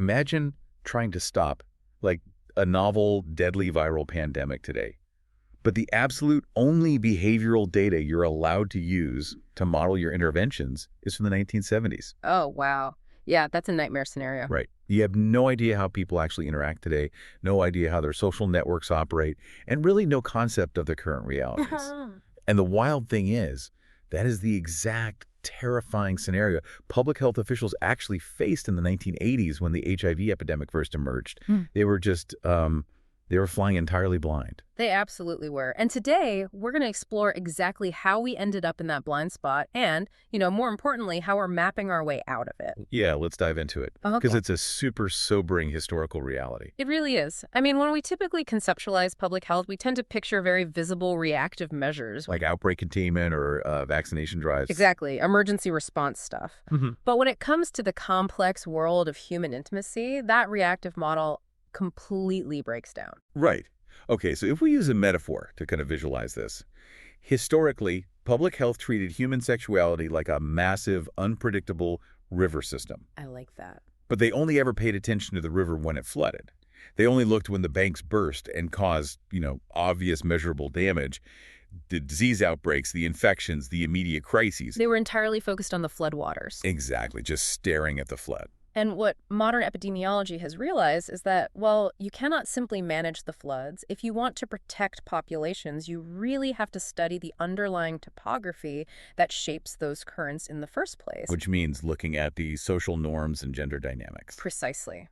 Imagine trying to stop, like, a novel, deadly viral pandemic today. But the absolute only behavioral data you're allowed to use to model your interventions is from the 1970s. Oh, wow. Yeah, that's a nightmare scenario. Right. You have no idea how people actually interact today, no idea how their social networks operate, and really no concept of their current realities. And the wild thing is, that is the exact terrifying scenario public health officials actually faced in the 1980s when the HIV epidemic first emerged. They were just, they were flying entirely blind. They absolutely were. And today, we're going to explore exactly how we ended up in that blind spot and, more importantly, how we're mapping our way out of it. Yeah, let's dive into it, because Okay. it's a super sobering historical reality. It really is. I mean, when we typically conceptualize public health, we tend to picture very visible reactive measures. Like outbreak containment or vaccination drives. Exactly, emergency response stuff. Mhm. But when it comes to the complex world of human intimacy, that reactive model completely breaks down. Right. Okay, so if we use a metaphor to kind of visualize this, historically, public health treated human sexuality like a massive, unpredictable river system. I like that. But they only ever paid attention to the river when it flooded. They only looked when the banks burst and caused, obvious measurable damage. The disease outbreaks, the infections, the immediate crises. They were entirely focused on the floodwaters. Exactly, just staring at the flood. And what modern epidemiology has realized is that, well, you cannot simply manage the floods. If you want to protect populations, you really have to study the underlying topography that shapes those currents in the first place. Which means looking at the social norms and gender dynamics. Precisely.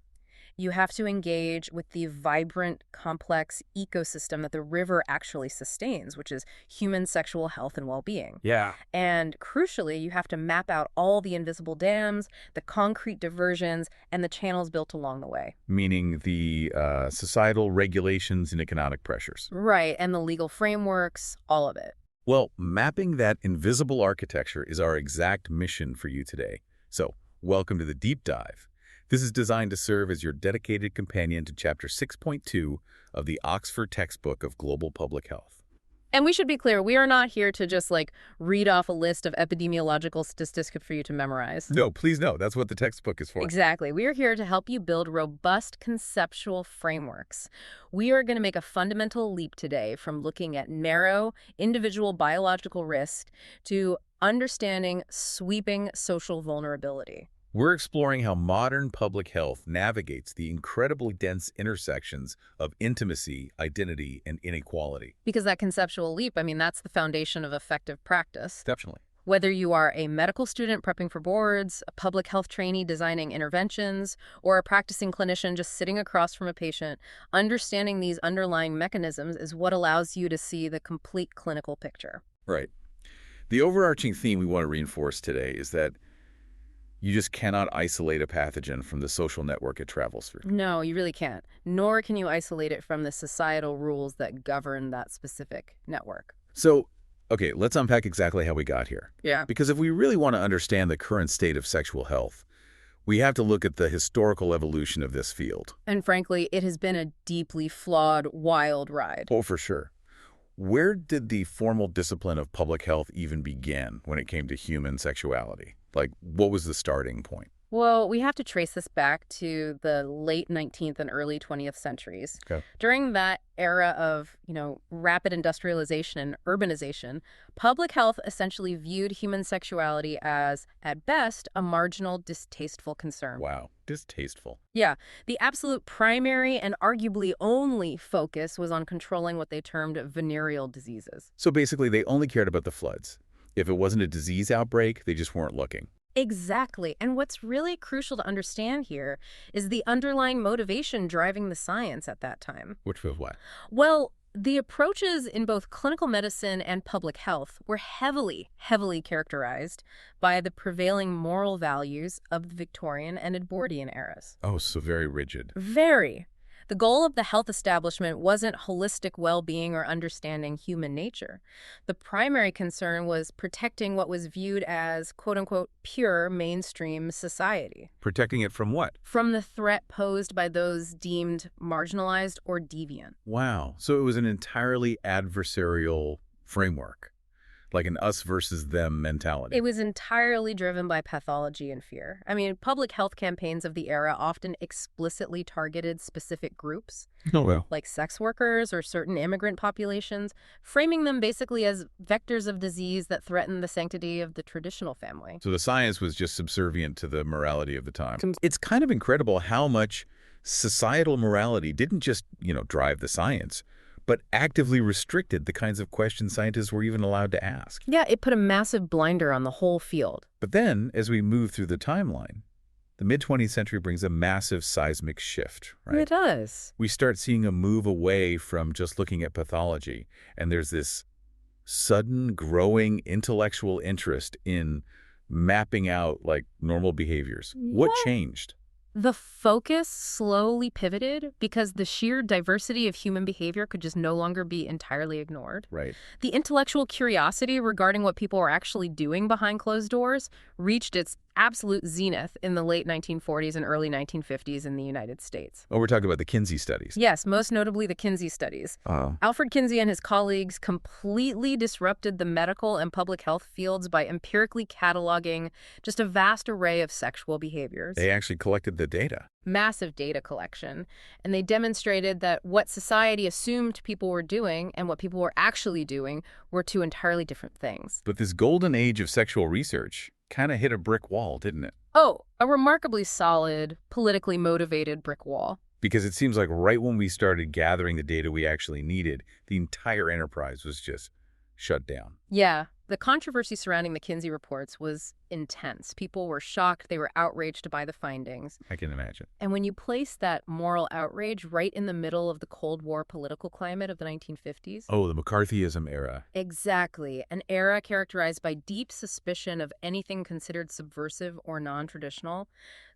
You have to engage with the vibrant, complex ecosystem that the river actually sustains, which is human sexual health and well-being. Yeah. And crucially, you have to map out all the invisible dams, the concrete diversions, and the channels built along the way. Meaning the societal regulations and economic pressures. Right, and the legal frameworks, all of it. Well, mapping that invisible architecture is our exact mission for you today. So, welcome to the deep dive. This is designed to serve as your dedicated companion to Chapter 6.2 of the Oxford Textbook of Global Public Health. And we should be clear, we are not here to just read off a list of epidemiological statistics for you to memorize. No, please no. That's what the textbook is for. Exactly. We are here to help you build robust conceptual frameworks. We are going to make a fundamental leap today from looking at narrow individual biological risk to understanding sweeping social vulnerability. We're exploring how modern public health navigates the incredibly dense intersections of intimacy, identity, and inequality. Because that conceptual leap, that's the foundation of effective practice. Definitely. Whether you are a medical student prepping for boards, a public health trainee designing interventions, or a practicing clinician just sitting across from a patient, understanding these underlying mechanisms is what allows you to see the complete clinical picture. Right. The overarching theme we want to reinforce today is that you just cannot isolate a pathogen from the social network it travels through. No, you really can't. Nor can you isolate it from the societal rules that govern that specific network. So, okay, let's unpack exactly how we got here. Yeah. Because if we really want to understand the current state of sexual health, we have to look at the historical evolution of this field. And frankly, it has been a deeply flawed, wild ride. Oh, for sure. Where did the formal discipline of public health even begin when it came to human sexuality? What was the starting point? Well, we have to trace this back to the late 19th and early 20th centuries. Okay. During that era of, rapid industrialization and urbanization, public health essentially viewed human sexuality as, at best, a marginal, distasteful concern. Wow, distasteful. Yeah, the absolute primary and arguably only focus was on controlling what they termed venereal diseases. So basically, they only cared about the floods. If it wasn't a disease outbreak, they just weren't looking. Exactly. And what's really crucial to understand here is the underlying motivation driving the science at that time. Which was what? Well, the approaches in both clinical medicine and public health were heavily, heavily characterized by the prevailing moral values of the Victorian and Edwardian eras. Oh, so very rigid. Very. The goal of the health establishment wasn't holistic well-being or understanding human nature. The primary concern was protecting what was viewed as, quote-unquote, pure mainstream society. Protecting it from what? From the threat posed by those deemed marginalized or deviant. Wow. So it was an entirely adversarial framework. like an us versus them It mentality. was entirely driven by pathology and fear. I mean, public health campaigns of the era often explicitly targeted specific groups, Oh, well. like sex workers or certain immigrant populations, framing them basically as vectors of disease that threaten the sanctity of the traditional family. So the science was just subservient to the morality of the time. It's kind of incredible how much societal morality didn't just, drive the science, but actively restricted the kinds of questions scientists were even allowed to ask. Yeah, it put a massive blinder on the whole field. But then, as we move through the timeline, the mid-20th century brings a massive seismic shift, right? It does. We start seeing a move away from just looking at pathology, and there's this sudden growing intellectual interest in mapping out like normal behaviors. What Yeah. changed? The focus slowly pivoted because the sheer diversity of human behavior could just no longer be entirely ignored. Right. The intellectual curiosity regarding what people were actually doing behind closed doors reached its absolute zenith in the late 1940s and early 1950s in the United States. Oh, we're talking about the Kinsey studies. Yes, most notably the Kinsey studies. Oh. Alfred Kinsey and his colleagues completely disrupted the medical and public health fields by empirically cataloging just a vast array of sexual behaviors. They actually collected the data. Massive data collection, and they demonstrated that what society assumed people were doing and what people were actually doing were two entirely different things. But this golden age of sexual research kind of hit a brick wall, didn't it? Oh, a remarkably solid, politically motivated brick wall. Because it seems like right when we started gathering the data we actually needed, the entire enterprise was just shut down. Yeah, the controversy surrounding the Kinsey reports was intense. People were shocked. They were outraged by the findings. I can imagine. And when you place that moral outrage right in the middle of the Cold War political climate of the 1950s, Oh, the McCarthyism era. exactly, an era characterized by deep suspicion of anything considered subversive or non-traditional,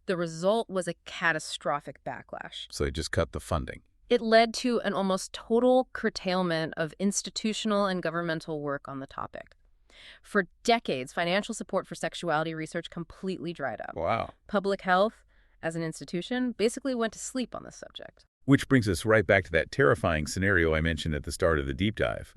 the result was a catastrophic backlash. So they just cut the funding. It led to an almost total curtailment of institutional and governmental work on the topic. For decades, financial support for sexuality research completely dried up. Wow. Public health, as an institution, basically went to sleep on the subject. Which brings us right back to that terrifying scenario I mentioned at the start of the deep dive.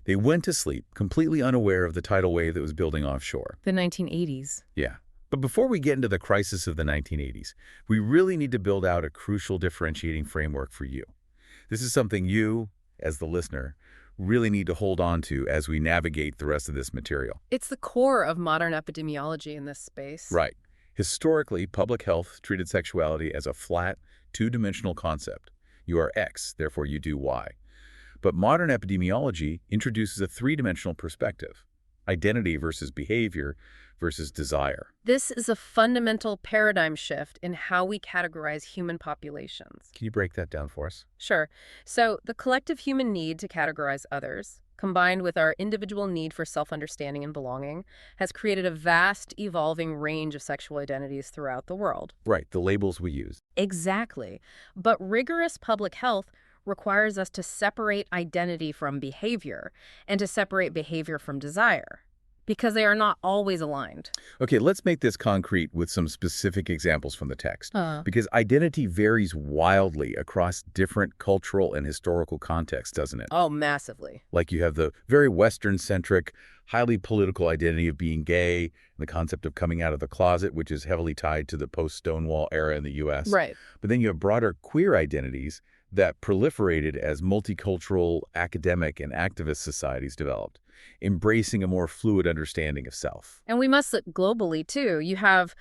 They went to sleep, completely unaware of the tidal wave that was building offshore. The 1980s. Yeah. But before we get into the crisis of the 1980s, we really need to build out a crucial differentiating framework for you. This is something you, as the listener, really need to hold on to as we navigate the rest of this material. It's the core of modern epidemiology in this space. Right. Historically, public health treated sexuality as a flat, two-dimensional concept. You are X, therefore you do Y. But modern epidemiology introduces a three-dimensional perspective: identity versus behavior versus desire. This is a fundamental paradigm shift in how we categorize human populations. Can you break that down for us? Sure. So the collective human need to categorize others, combined with our individual need for self-understanding and belonging, has created a vast, evolving range of sexual identities throughout the world. Right, the labels we use. Exactly. But rigorous public health requires us to separate identity from behavior and to separate behavior from desire, because they are not always aligned. Okay, let's make this concrete with some specific examples from the text. Uh. Because identity varies wildly across different cultural and historical contexts, doesn't it? Oh, massively. Like you have the very Western-centric, highly political identity of being gay, and the concept of coming out of the closet, which is heavily tied to the post-Stonewall era in the U.S. Right. But then you have broader queer identities that proliferated as multicultural academic and activist societies developed, embracing a more fluid understanding of self. And we must look globally, too. You have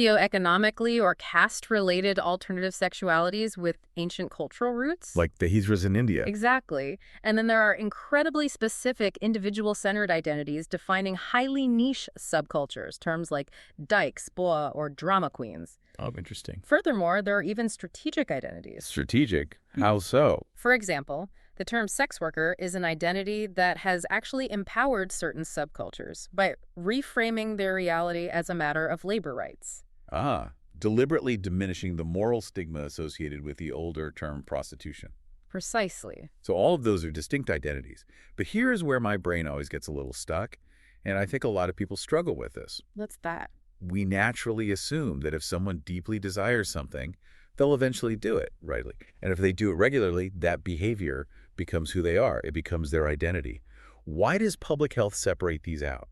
socioeconomically or caste-related alternative sexualities with ancient cultural roots. Like the Hijras in India. Exactly. And then there are incredibly specific individual-centered identities defining highly niche subcultures, terms like dykes, boa, or drama queens. Oh, interesting. Furthermore, there are even strategic identities. Strategic? How so? For example, the term sex worker is an identity that has actually empowered certain subcultures by reframing their reality as a matter of labor rights. Ah, deliberately diminishing the moral stigma associated with the older term prostitution. Precisely. So all of those are distinct identities. But here is where my brain always gets a little stuck, and I think a lot of people struggle with this. What's that? We naturally assume that if someone deeply desires something, they'll eventually do it, rightly. And if they do it regularly, that behavior becomes who they are. It becomes their identity. Why does public health separate these out?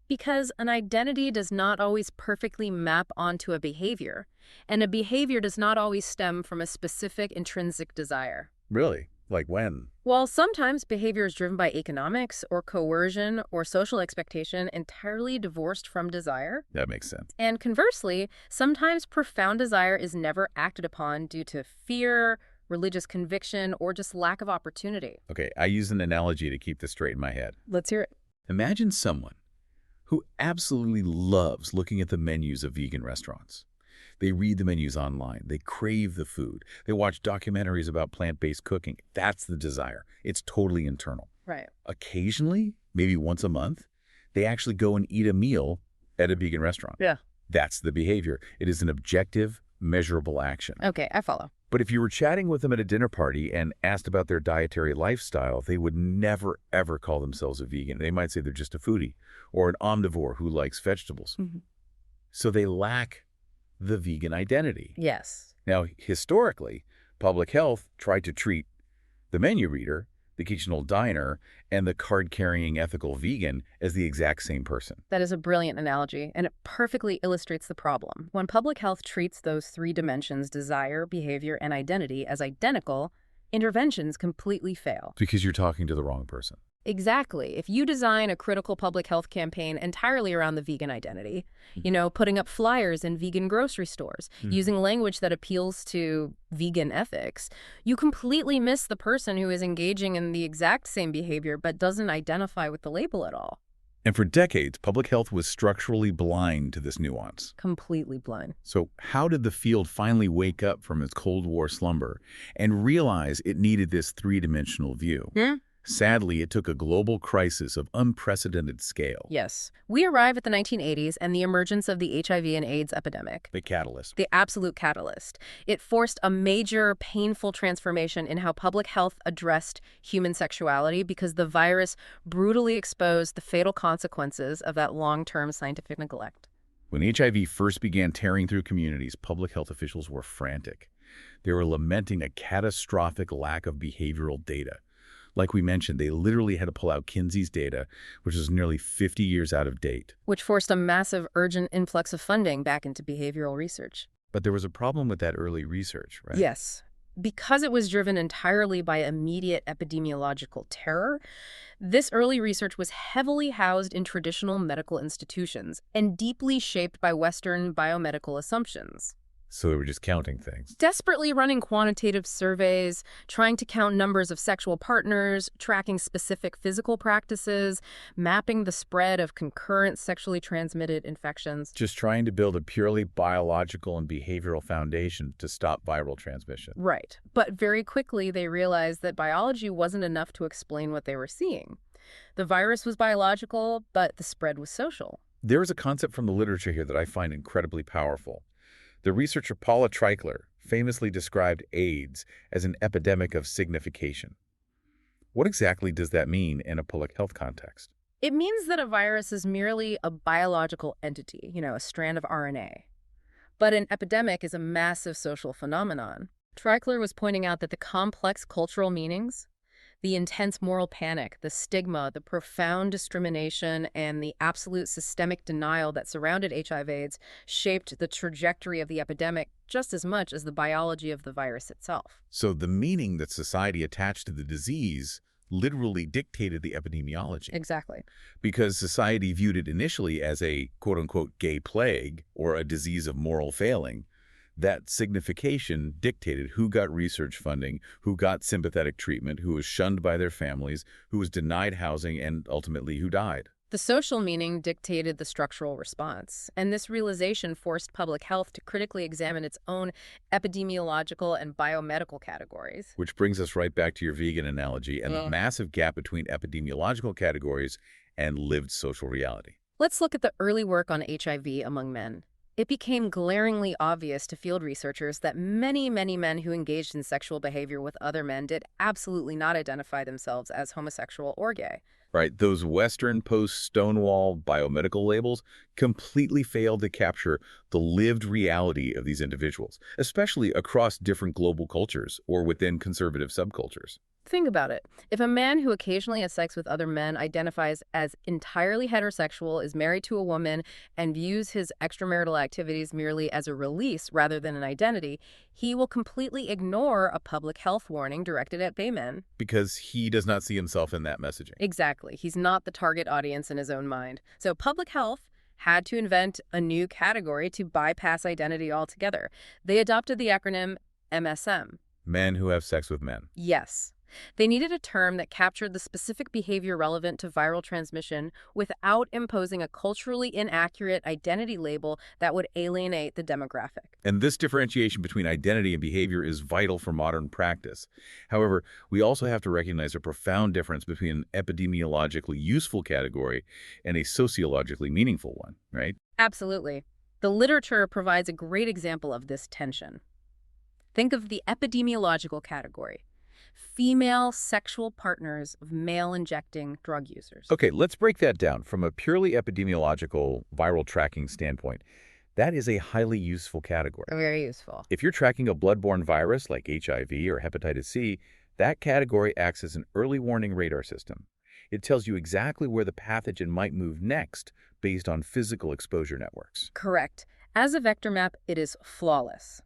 Because an identity does not always perfectly map onto a behavior, and a behavior does not always stem from a specific intrinsic desire. Really? Like when? While sometimes behavior is driven by economics or coercion or social expectation entirely divorced from desire, That makes sense. and conversely, sometimes profound desire is never acted upon due to fear, religious conviction, or just lack of opportunity. Okay, I use an analogy to keep this straight in my head. Let's hear it. Imagine someone who absolutely loves looking at the menus of vegan restaurants. They read the menus online. They crave the food. They watch documentaries about plant-based cooking. That's the desire. It's totally internal. Right. Occasionally, maybe once a month, they actually go and eat a meal at a vegan restaurant. Yeah. That's the behavior. It is an objective, measurable action. Okay, I follow. But if you were chatting with them at a dinner party and asked about their dietary lifestyle, they would never, ever call themselves a vegan. They might say they're just a foodie or an omnivore who likes vegetables. Mhm. So they lack the vegan identity. Yes. Now, historically, public health tried to treat the menu reader, the occasional diner, and the card-carrying ethical vegan as the exact same person. That is a brilliant analogy, and it perfectly illustrates the problem. When public health treats those three dimensions, desire, behavior, and identity, as identical, interventions completely fail. Because you're talking to the wrong person. Exactly. If you design a critical public health campaign entirely around the vegan identity, putting up flyers in vegan grocery stores, using language that appeals to vegan ethics, you completely miss the person who is engaging in the exact same behavior but doesn't identify with the label at all. And for decades, public health was structurally blind to this nuance. Completely blind. So how did the field finally wake up from its Cold War slumber and realize it needed this three-dimensional view? Sadly, it took a global crisis of unprecedented scale. Yes. We arrive at the 1980s and the emergence of the HIV and AIDS epidemic. The catalyst. The absolute catalyst. It forced a major, painful transformation in how public health addressed human sexuality because the virus brutally exposed the fatal consequences of that long-term scientific neglect. When HIV first began tearing through communities, public health officials were frantic. They were lamenting a catastrophic lack of behavioral data. Like we mentioned, they literally had to pull out Kinsey's data, which is nearly 50 years out of date. Which forced a massive, urgent influx of funding back into behavioral research. But there was a problem with that early research, right? Yes. Because it was driven entirely by immediate epidemiological terror, this early research was heavily housed in traditional medical institutions and deeply shaped by Western biomedical assumptions. So they were just counting things. Desperately running quantitative surveys, trying to count numbers of sexual partners, tracking specific physical practices, mapping the spread of concurrent sexually transmitted infections. Just trying to build a purely biological and behavioral foundation to stop viral transmission. Right. But very quickly, they realized that biology wasn't enough to explain what they were seeing. The virus was biological, but the spread was social. There is a concept from the literature here that I find incredibly powerful. The researcher Paula Treichler famously described AIDS as an epidemic of signification. What exactly does that mean in a public health context? It means that a virus is merely a biological entity, a strand of RNA. But an epidemic is a massive social phenomenon. Treichler was pointing out that the complex cultural meanings, the intense moral panic, the stigma, the profound discrimination, and the absolute systemic denial that surrounded HIV/AIDS shaped the trajectory of the epidemic just as much as the biology of the virus itself. So the meaning that society attached to the disease literally dictated the epidemiology. Exactly. Because society viewed it initially as a quote-unquote gay plague or a disease of moral failing. That signification dictated who got research funding, who got sympathetic treatment, who was shunned by their families, who was denied housing, and ultimately who died. The social meaning dictated the structural response, and this realization forced public health to critically examine its own epidemiological and biomedical categories. Which brings us right back to your vegan analogy and the massive gap between epidemiological categories and lived social reality. Let's look at the early work on HIV among men. It became glaringly obvious to field researchers that many, many men who engaged in sexual behavior with other men did absolutely not identify themselves as homosexual or gay. Right, those Western post-Stonewall biomedical labels completely failed to capture the lived reality of these individuals, especially across different global cultures or within conservative subcultures. Think about it. If a man who occasionally has sex with other men identifies as entirely heterosexual, is married to a woman, and views his extramarital activities merely as a release rather than an identity, he will completely ignore a public health warning directed at gay men. Because he does not see himself in that messaging. Exactly. He's not the target audience in his own mind. So public health had to invent a new category to bypass identity altogether. They adopted the acronym MSM. Men who have sex with men. Yes. They needed a term that captured the specific behavior relevant to viral transmission without imposing a culturally inaccurate identity label that would alienate the demographic. And this differentiation between identity and behavior is vital for modern practice. However, we also have to recognize a profound difference between an epidemiologically useful category and a sociologically meaningful one, right? Absolutely. The literature provides a great example of this tension. Think of the epidemiological category: female sexual partners of male-injecting drug users. Okay, let's break that down. From a purely epidemiological viral tracking standpoint, that is a highly useful category. Very useful. If you're tracking a bloodborne virus like HIV or hepatitis C, that category acts as an early warning radar system. It tells you exactly where the pathogen might move next based on physical exposure networks. Correct. As a vector map, it is flawless.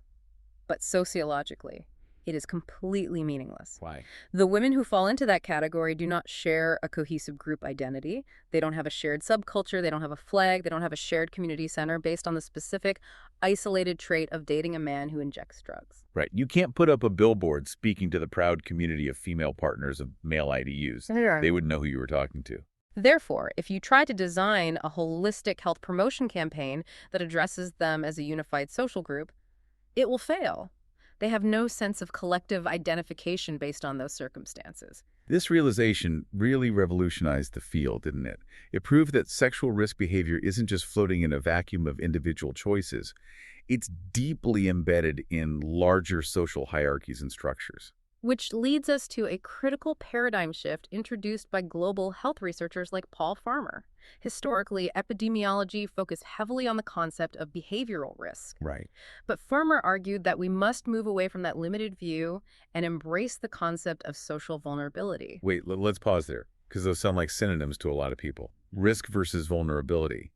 But sociologically, it is completely meaningless. Why? The women who fall into that category do not share a cohesive group identity. They don't have a shared subculture. They don't have a flag. They don't have a shared community center based on the specific, isolated trait of dating a man who injects drugs. Right. You can't put up a billboard speaking to the proud community of female partners of male IDUs. Sure. They wouldn't know who you were talking to. Therefore, if you try to design a holistic health promotion campaign that addresses them as a unified social group, it will fail. They have no sense of collective identification based on those circumstances. This realization really revolutionized the field, didn't it? It proved that sexual risk behavior isn't just floating in a vacuum of individual choices. It's deeply embedded in larger social hierarchies and structures. Which leads us to a critical paradigm shift introduced by global health researchers like Paul Farmer. Historically, epidemiology focused heavily on the concept of behavioral risk. Right. But Farmer argued that we must move away from that limited view and embrace the concept of social vulnerability. Wait, let's pause there, because those sound like synonyms to a lot of people. Risk versus vulnerability.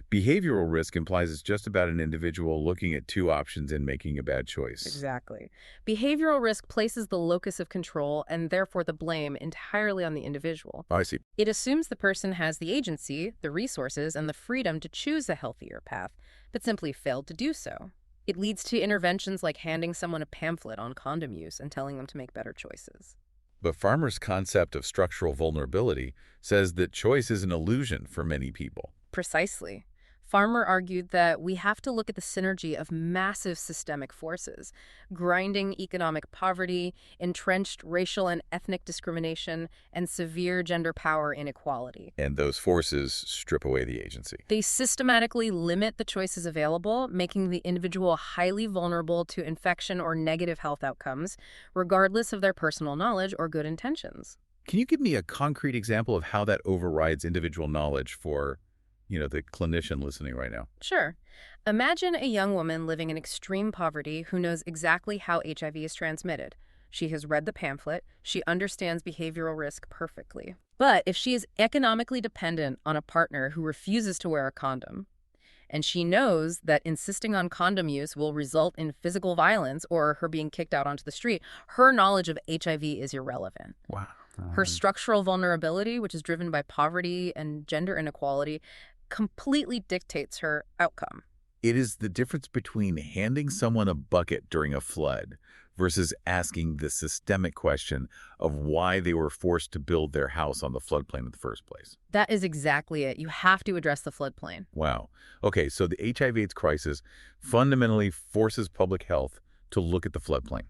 Behavioral risk implies it's just about an individual looking at two options and making a bad choice. Exactly. Behavioral risk places the locus of control and therefore the blame entirely on the individual. I see. It assumes the person has the agency, the resources, and the freedom to choose a healthier path, but simply failed to do so. It leads to interventions like handing someone a pamphlet on condom use and telling them to make better choices. But Farmer's concept of structural vulnerability says that choice is an illusion for many people. Precisely. Farmer argued that we have to look at the synergy of massive systemic forces: grinding economic poverty, entrenched racial and ethnic discrimination, and severe gender power inequality. And those forces strip away the agency. They systematically limit the choices available, making the individual highly vulnerable to infection or negative health outcomes, regardless of their personal knowledge or good intentions. Can you give me a concrete example of how that overrides individual knowledge for the clinician listening right now? Sure. Imagine a young woman living in extreme poverty who knows exactly how HIV is transmitted. She has read the pamphlet. She understands behavioral risk perfectly. But if she is economically dependent on a partner who refuses to wear a condom, and she knows that insisting on condom use will result in physical violence or her being kicked out onto the street, her knowledge of HIV is irrelevant. Wow. Her structural vulnerability, which is driven by poverty and gender inequality, completely dictates her outcome. It is the difference between handing someone a bucket during a flood versus asking the systemic question of why they were forced to build their house on the floodplain in the first place. That is exactly it. You have to address the floodplain. Wow. Okay, so the HIV/AIDS crisis fundamentally forces public health to look at the floodplain,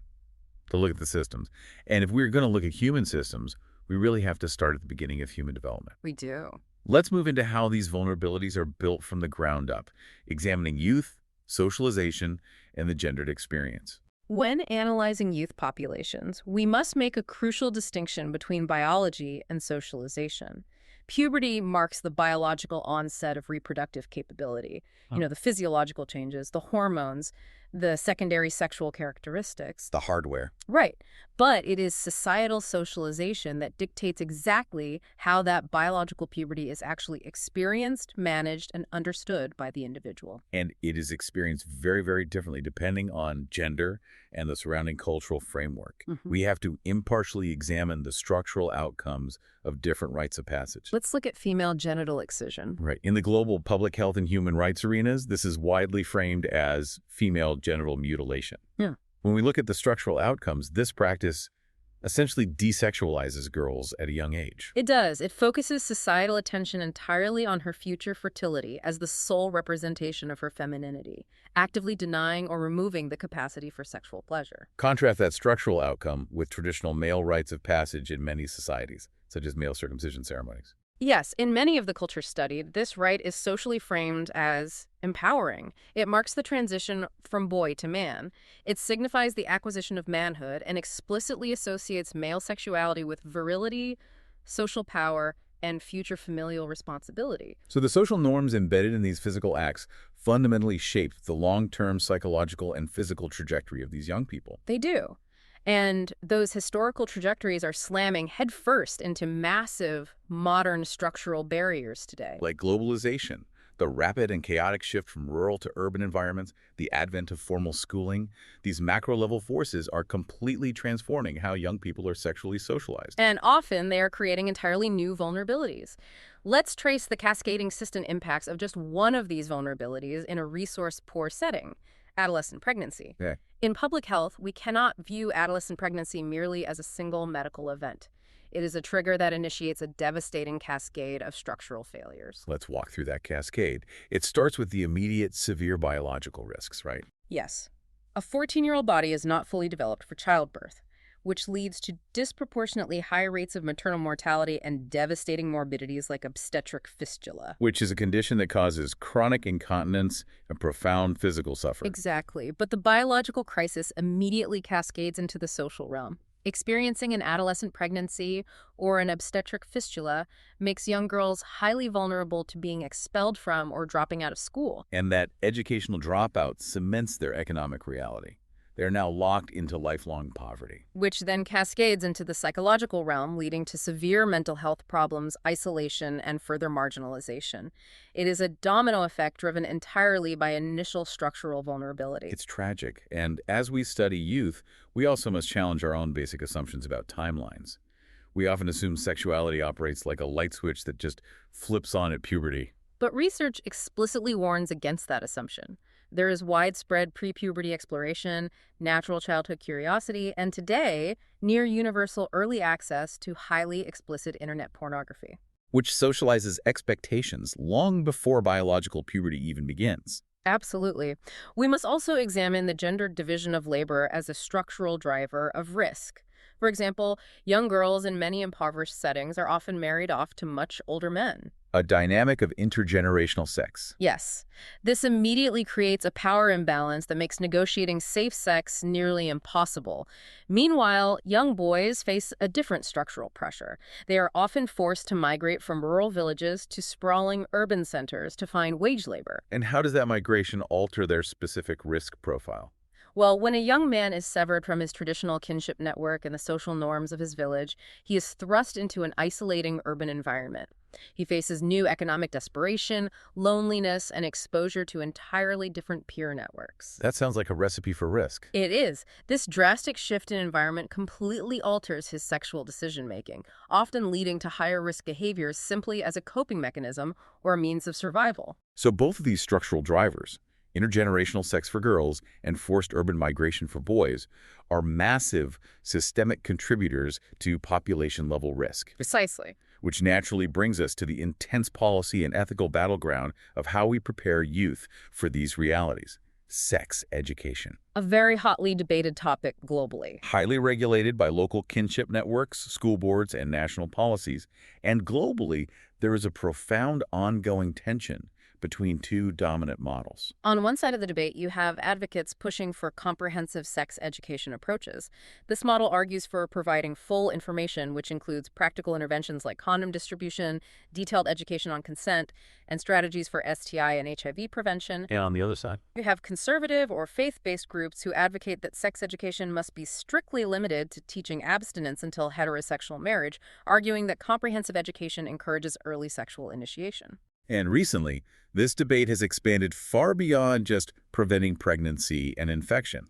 to look at the systems. And if we're going to look at human systems, we really have to start at the beginning of human development. We do. Let's move into how these vulnerabilities are built from the ground up, examining youth, socialization, and the gendered experience. When analyzing youth populations, we must make a crucial distinction between biology and socialization. Puberty marks the biological onset of reproductive capability. The physiological changes, the hormones, the secondary sexual characteristics. The hardware. Right. But it is societal socialization that dictates exactly how that biological puberty is actually experienced, managed, and understood by the individual. And it is experienced very, very differently depending on gender and the surrounding cultural framework. We have to impartially examine the structural outcomes of different rites of passage. Let's look at female genital excision. Right. In the global public health and human rights arenas, this is widely framed as female genital mutilation. Yeah. When we look at the structural outcomes, this practice essentially desexualizes girls at a young age. It does. It focuses societal attention entirely on her future fertility as the sole representation of her femininity, actively denying or removing the capacity for sexual pleasure. Contrast that structural outcome with traditional male rites of passage in many societies, such as male circumcision ceremonies. Yes, in many of the cultures studied, this rite is socially framed as empowering. It marks the transition from boy to man. It signifies the acquisition of manhood and explicitly associates male sexuality with virility, social power, and future familial responsibility. So the social norms embedded in these physical acts fundamentally shape the long-term psychological and physical trajectory of these young people. They do. And those historical trajectories are slamming headfirst into massive modern structural barriers today. Like globalization, the rapid and chaotic shift from rural to urban environments, the advent of formal schooling, these macro-level forces are completely transforming how young people are sexually socialized. And often they are creating entirely new vulnerabilities. Let's trace the cascading system impacts of just one of these vulnerabilities in a resource-poor setting: adolescent pregnancy. Yeah. In public health, we cannot view adolescent pregnancy merely as a single medical event. It is a trigger that initiates a devastating cascade of structural failures. Let's walk through that cascade. It starts with the immediate severe biological risks, right? Yes. A 14-year-old body is not fully developed for childbirth, which leads to disproportionately high rates of maternal mortality and devastating morbidities like obstetric fistula. Which is a condition that causes chronic incontinence and profound physical suffering. Exactly. But the biological crisis immediately cascades into the social realm. Experiencing an adolescent pregnancy or an obstetric fistula makes young girls highly vulnerable to being expelled from or dropping out of school. And that educational dropout cements their economic reality. They're now locked into lifelong poverty. Which then cascades into the psychological realm, leading to severe mental health problems, isolation, and further marginalization. It is a domino effect driven entirely by initial structural vulnerability. It's tragic. And as we study youth, we also must challenge our own basic assumptions about timelines. We often assume sexuality operates like a light switch that just flips on at puberty. But research explicitly warns against that assumption. There is widespread pre-puberty exploration, natural childhood curiosity, and today, near universal early access to highly explicit internet pornography. Which socializes expectations long before biological puberty even begins. Absolutely. We must also examine the gendered division of labor as a structural driver of risk. For example, young girls in many impoverished settings are often married off to much older men. A dynamic of intergenerational sex. Yes. This immediately creates a power imbalance that makes negotiating safe sex nearly impossible. Meanwhile, young boys face a different structural pressure. They are often forced to migrate from rural villages to sprawling urban centers to find wage labor. And how does that migration alter their specific risk profile? Well, when a young man is severed from his traditional kinship network and the social norms of his village, he is thrust into an isolating urban environment. He faces new economic desperation, loneliness, and exposure to entirely different peer networks. That sounds like a recipe for risk. It is. This drastic shift in environment completely alters his sexual decision-making, often leading to higher risk behaviors simply as a coping mechanism or a means of survival. So both of these structural drivers, intergenerational sex for girls and forced urban migration for boys, are massive systemic contributors to population-level risk. Precisely. Which naturally brings us to the intense policy and ethical battleground of how we prepare youth for these realities: sex education. A very hotly debated topic globally. Highly regulated by local kinship networks, school boards, and national policies. And globally, there is a profound ongoing tension between two dominant models. On one side of the debate, you have advocates pushing for comprehensive sex education approaches. This model argues for providing full information, which includes practical interventions like condom distribution, detailed education on consent, and strategies for STI and HIV prevention. And on the other side? You have conservative or faith-based groups who advocate that sex education must be strictly limited to teaching abstinence until heterosexual marriage, arguing that comprehensive education encourages early sexual initiation. And recently, this debate has expanded far beyond just preventing pregnancy and infection.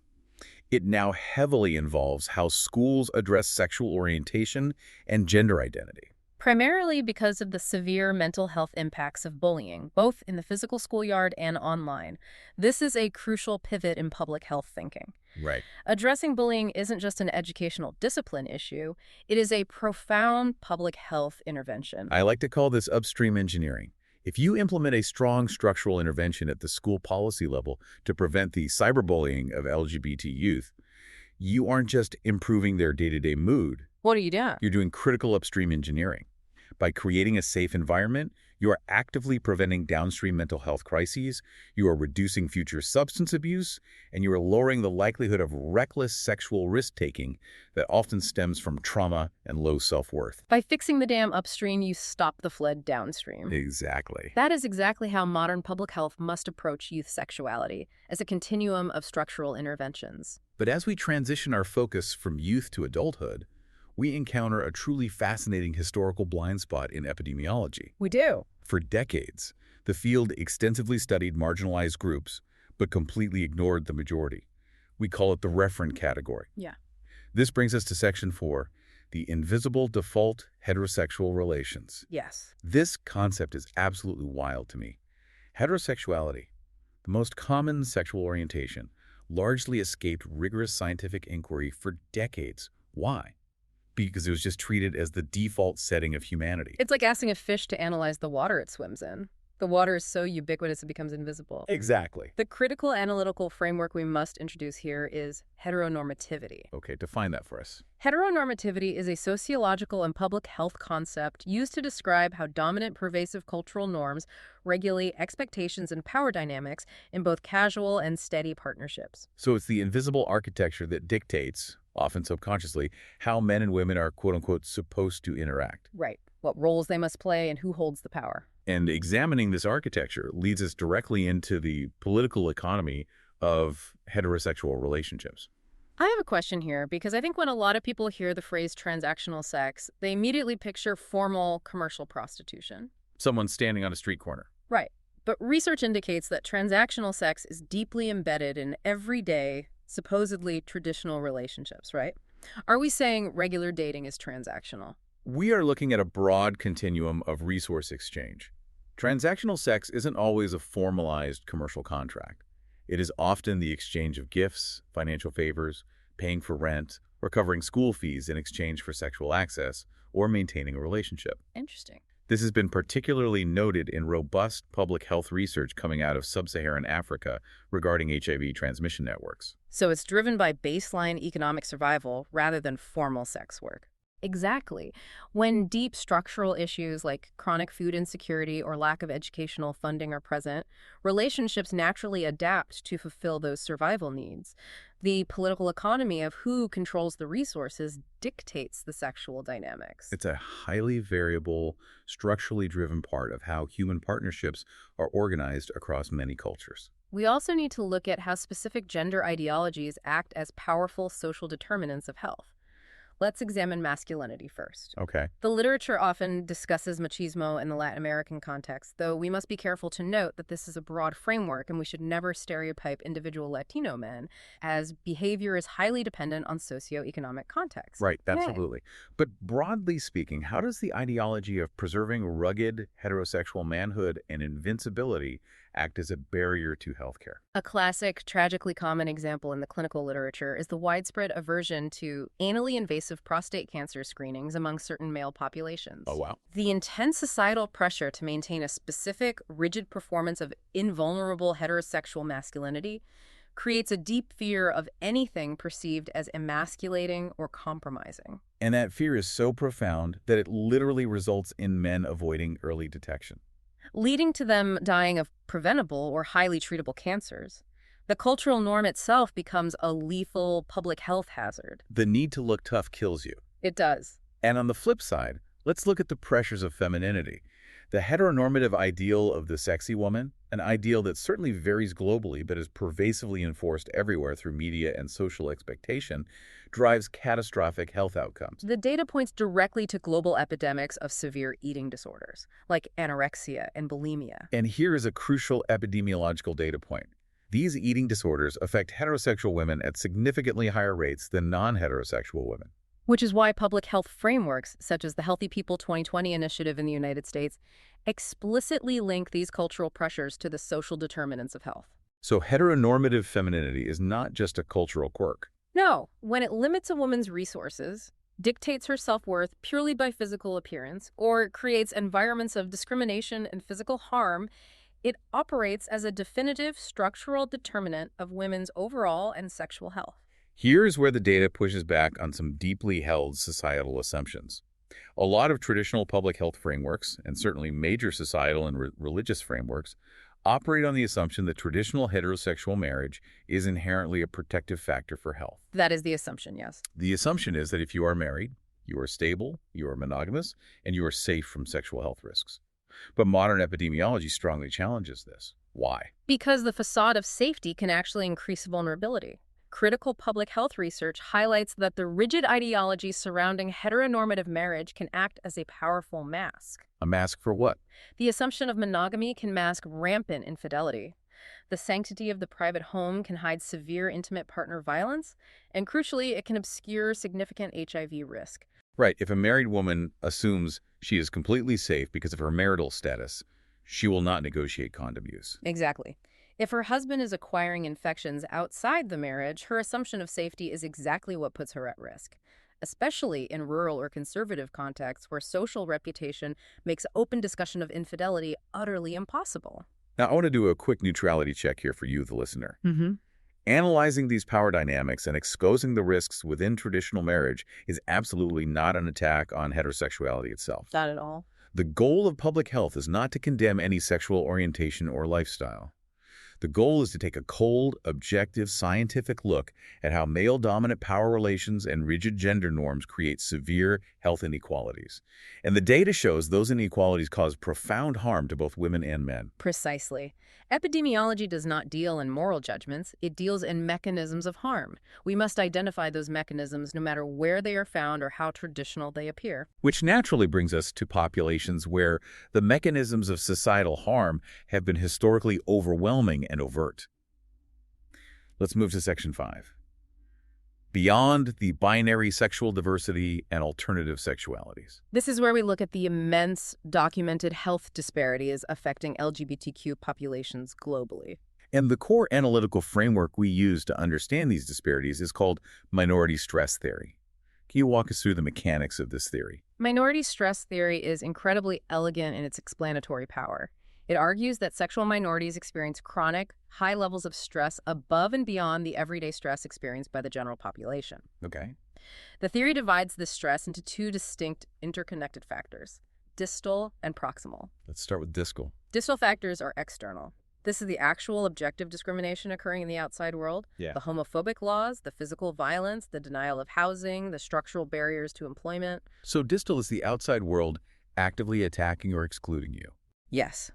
It now heavily involves how schools address sexual orientation and gender identity. Primarily because of the severe mental health impacts of bullying, both in the physical schoolyard and online. This is a crucial pivot in public health thinking. Right. Addressing bullying isn't just an educational discipline issue, it is a profound public health intervention. I like to call this upstream engineering. If you implement a strong structural intervention at the school policy level to prevent the cyberbullying of LGBT youth, you aren't just improving their day-to-day mood. What do you do? You're doing critical upstream engineering. By creating a safe environment, you are actively preventing downstream mental health crises, you are reducing future substance abuse, and you are lowering the likelihood of reckless sexual risk-taking that often stems from trauma and low self-worth. By fixing the dam upstream, you stop the flood downstream. Exactly. That is exactly how modern public health must approach youth sexuality, as a continuum of structural interventions. But as we transition our focus from youth to adulthood, we encounter a truly fascinating historical blind spot in epidemiology. We do. For decades, the field extensively studied marginalized groups, but completely ignored the majority. We call it the referent category. Yeah. This brings us to Section 4, the invisible default heterosexual relations. Yes. This concept is absolutely wild to me. Heterosexuality, the most common sexual orientation, largely escaped rigorous scientific inquiry for decades. Why? Because it was just treated as the default setting of humanity. It's like asking a fish to analyze the water it swims in. The water is so ubiquitous it becomes invisible. Exactly. The critical analytical framework we must introduce here is heteronormativity. Okay, define that for us. Heteronormativity is a sociological and public health concept used to describe how dominant pervasive cultural norms regulate expectations and power dynamics in both casual and steady partnerships. So it's the invisible architecture that dictates, often subconsciously, how men and women are quote-unquote supposed to interact. Right. What roles they must play and who holds the power. And examining this architecture leads us directly into the political economy of heterosexual relationships. I have a question here because I think when a lot of people hear the phrase transactional sex, they immediately picture formal commercial prostitution. Someone standing on a street corner. Right. But research indicates that transactional sex is deeply embedded in everyday, supposedly traditional relationships, right? Are we saying regular dating is transactional? We are looking at a broad continuum of resource exchange. Transactional sex isn't always a formalized commercial contract. It is often the exchange of gifts, financial favors, paying for rent, or covering school fees in exchange for sexual access, or maintaining a relationship. Interesting. This has been particularly noted in robust public health research coming out of sub-Saharan Africa regarding HIV transmission networks. So it's driven by baseline economic survival rather than formal sex work. Exactly. When deep structural issues like chronic food insecurity or lack of educational funding are present, relationships naturally adapt to fulfill those survival needs. The political economy of who controls the resources dictates the sexual dynamics. It's a highly variable, structurally driven part of how human partnerships are organized across many cultures. We also need to look at how specific gender ideologies act as powerful social determinants of health. Let's examine masculinity first. Okay. The literature often discusses machismo in the Latin American context, though we must be careful to note that this is a broad framework and we should never stereotype individual Latino men, as behavior is highly dependent on socioeconomic context. Right, absolutely. But broadly speaking, how does the ideology of preserving rugged heterosexual manhood and invincibility act as a barrier to healthcare? A classic, tragically common example in the clinical literature is the widespread aversion to anally invasive prostate cancer screenings among certain male populations. Oh, wow. The intense societal pressure to maintain a specific, rigid performance of invulnerable heterosexual masculinity creates a deep fear of anything perceived as emasculating or compromising. And that fear is so profound that it literally results in men avoiding early detection. leading to them dying of preventable or highly treatable cancers. The cultural norm itself becomes a lethal public health hazard. The need to look tough kills you. It does. And on the flip side, let's look at the pressures of femininity. The heteronormative ideal of the sexy woman, an ideal that certainly varies globally but is pervasively enforced everywhere through media and social expectation, drives catastrophic health outcomes. The data points directly to global epidemics of severe eating disorders, like anorexia and bulimia. And here is a crucial epidemiological data point. These eating disorders affect heterosexual women at significantly higher rates than non-heterosexual women. Which is why public health frameworks, such as the Healthy People 2020 initiative in the United States, explicitly link these cultural pressures to the social determinants of health. So heteronormative femininity is not just a cultural quirk. No, when it limits a woman's resources, dictates her self-worth purely by physical appearance, or creates environments of discrimination and physical harm, it operates as a definitive structural determinant of women's overall and sexual health. Here's where the data pushes back on some deeply held societal assumptions. A lot of traditional public health frameworks, and certainly major societal and religious frameworks, operate on the assumption that traditional heterosexual marriage is inherently a protective factor for health. That is the assumption, yes. The assumption is that if you are married, you are stable, you are monogamous, and you are safe from sexual health risks. But modern epidemiology strongly challenges this. Why? Because the facade of safety can actually increase vulnerability. Critical public health research highlights that the rigid ideology surrounding heteronormative marriage can act as a powerful mask. A mask for what? The assumption of monogamy can mask rampant infidelity. The sanctity of the private home can hide severe intimate partner violence, and crucially, it can obscure significant HIV risk. Right. If a married woman assumes she is completely safe because of her marital status, she will not negotiate condom use. Exactly. If her husband is acquiring infections outside the marriage, her assumption of safety is exactly what puts her at risk, especially in rural or conservative contexts where social reputation makes open discussion of infidelity utterly impossible. Now, I want to do a quick neutrality check here for you, the listener. Mm-hmm. Analyzing these power dynamics and exposing the risks within traditional marriage is absolutely not an attack on heterosexuality itself. Not at all. The goal of public health is not to condemn any sexual orientation or lifestyle. The goal is to take a cold, objective, scientific look at how male-dominant power relations and rigid gender norms create severe health inequalities. And the data shows those inequalities cause profound harm to both women and men. Precisely. Epidemiology does not deal in moral judgments. It deals in mechanisms of harm. We must identify those mechanisms no matter where they are found or how traditional they appear. Which naturally brings us to populations where the mechanisms of societal harm have been historically overwhelming and overt. Let's move to Section 5. Beyond the binary sexual diversity and alternative sexualities. This is where we look at the immense documented health disparities affecting LGBTQ populations globally. And the core analytical framework we use to understand these disparities is called minority stress theory. Can you walk us through the mechanics of this theory? Minority stress theory is incredibly elegant in its explanatory power. It argues that sexual minorities experience chronic, high levels of stress above and beyond the everyday stress experienced by the general population. Okay. The theory divides this stress into two distinct interconnected factors, distal and proximal. Let's start with distal. Distal factors are external. This is the actual objective discrimination occurring in the outside world, Yeah. the homophobic laws, the physical violence, the denial of housing, the structural barriers to employment. So distal is the outside world actively attacking or excluding you. Yes.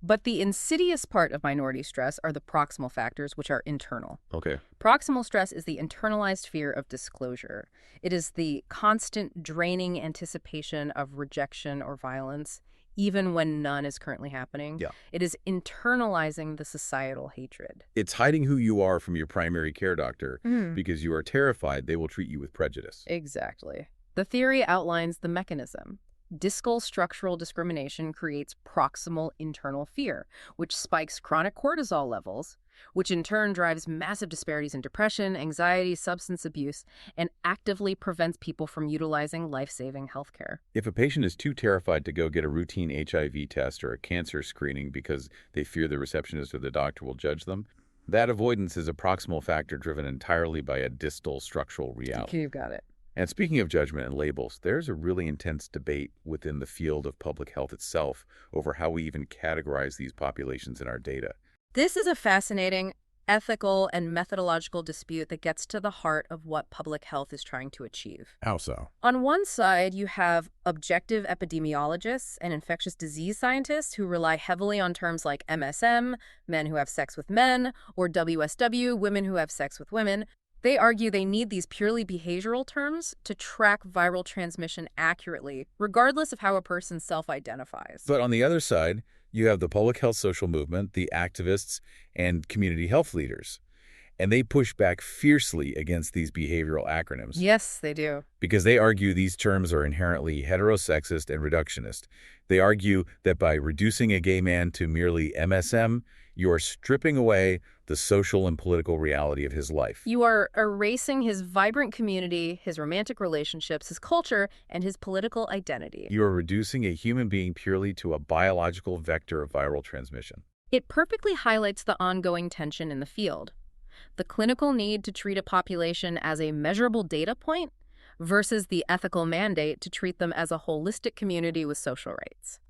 But the insidious part of minority stress are the proximal factors, which are internal. Okay. Proximal stress is the internalized fear of disclosure. It is the constant draining anticipation of rejection or violence, even when none is currently happening. Yeah. It is internalizing the societal hatred. It's hiding who you are from your primary care doctor because you are terrified they will treat you with prejudice. Exactly. The theory outlines the mechanism. Discal structural discrimination creates proximal internal fear, which spikes chronic cortisol levels, which in turn drives massive disparities in depression, anxiety, substance abuse, and actively prevents people from utilizing life-saving healthcare. If a patient is too terrified to go get a routine HIV test or a cancer screening because they fear the receptionist or the doctor will judge them, that avoidance is a proximal factor driven entirely by a distal structural reality. You got it. And speaking of judgment and labels, there's a really intense debate within the field of public health itself over how we even categorize these populations in our data. This is a fascinating ethical and methodological dispute that gets to the heart of what public health is trying to achieve. How so? On one side, you have objective epidemiologists and infectious disease scientists who rely heavily on terms like MSM, men who have sex with men, or WSW, women who have sex with women. They argue they need these purely behavioral terms to track viral transmission accurately, regardless of how a person self-identifies. But on the other side, you have the public health social movement, the activists, and community health leaders. And they push back fiercely against these behavioral acronyms. Yes, they do. Because they argue these terms are inherently heterosexist and reductionist. They argue that by reducing a gay man to merely MSM, you are stripping away the social and political reality of his life. You are erasing his vibrant community, his romantic relationships, his culture, and his political identity. You are reducing a human being purely to a biological vector of viral transmission. It perfectly highlights the ongoing tension in the field. The clinical need to treat a population as a measurable data point versus the ethical mandate to treat them as a holistic community with social rights.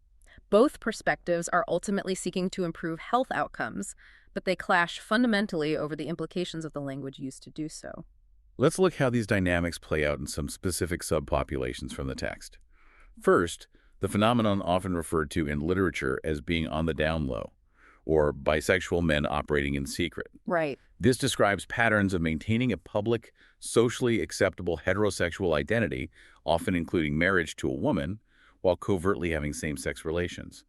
Both perspectives are ultimately seeking to improve health outcomes, but they clash fundamentally over the implications of the language used to do so. Let's look how these dynamics play out in some specific subpopulations from the text. First, the phenomenon often referred to in literature as being on the down low, or bisexual men operating in secret. Right. This describes patterns of maintaining a public, socially acceptable heterosexual identity, often including marriage to a woman, while covertly having same-sex relations.